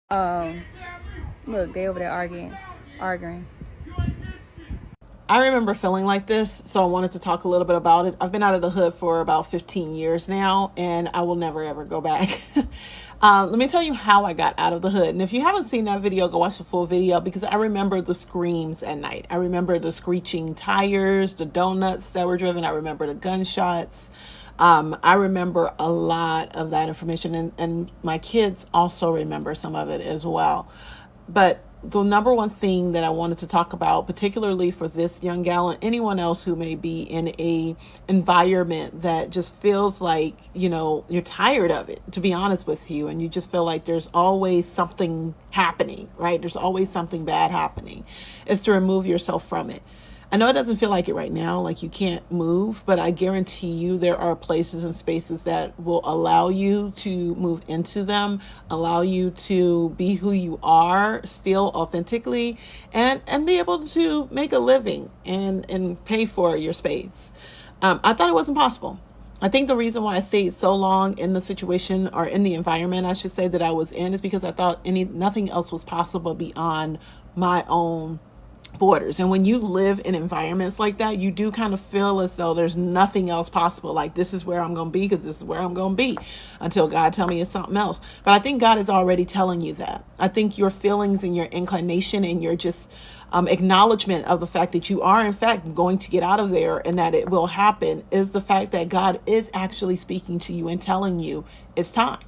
Um, Look, they over there arguing. I remember feeling like this, so I wanted to talk a little bit about it. I've been out of the hood for about 15 years now, and I will never ever go back. Let me tell you how I got out of the hood. And if you haven't seen that video, go watch the full video because I remember the screams at night. I remember the screeching tires, the donuts that were driven. I remember the gunshots. I remember a lot of that information, and my kids also remember some of it as well. But the number one thing that I wanted to talk about, particularly for this young gal and anyone else who may be in a environment that just feels like, you're tired of it, to be honest with you, and you just feel like there's always something happening, right? There's always something bad happening, is to remove yourself from it. I know it doesn't feel like it right now, like you can't move, but I guarantee you there are places and spaces that will allow you to move into them, allow you to be who you are still authentically, and be able to make a living and pay for your space. I thought it wasn't possible. I think the reason why I stayed so long in the situation, or in the environment, I should say, that I was in, is because I thought nothing else was possible beyond my own borders. And when you live in environments like that, you do kind of feel as though there's nothing else possible. Like, this is where I'm going to be because this is where I'm going to be until God tell me it's something else. But I think God is already telling you that. I think your feelings and your inclination and your just acknowledgement of the fact that you are in fact going to get out of there and that it will happen is the fact that God is actually speaking to you and telling you it's time.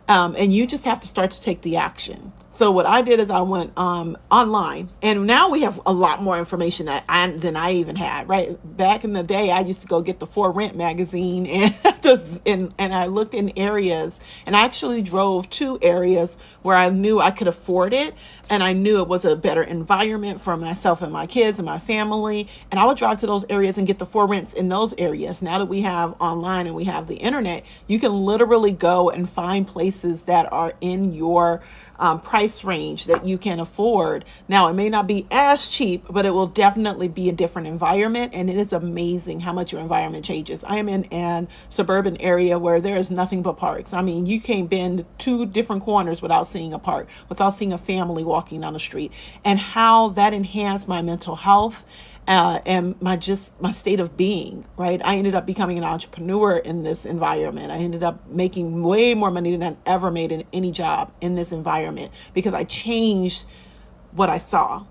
And you just have to start to take the action. So what I did is I went online, and now we have a lot more information than I even had. Right back in the day, I used to go get the For Rent magazine, and I looked in areas, and I actually drove to areas where I knew I could afford it, and I knew it was a better environment for myself and my kids and my family. And I would drive to those areas and get the For Rents in those areas. Now that we have online and we have the internet, you can literally go and find places that are in your price range that you can afford. Now, it may not be as cheap, but it will definitely be a different environment. And it is amazing how much your environment changes. I am in an suburban area where there is nothing but parks. I mean, you can't bend two different corners without seeing a park, without seeing a family walking down the street, and how that enhanced my mental health and my state of being. Right, I ended up becoming an entrepreneur in this environment. I ended up making way more money than I ever made in any job in this environment because I changed what I saw.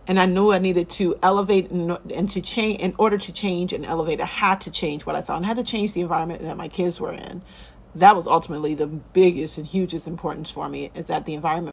And I knew I needed to elevate and to change. In order to change and elevate, I had to change what I saw, and I had to change the environment that my kids were in. That was ultimately the biggest and hugest importance for me, is that the environment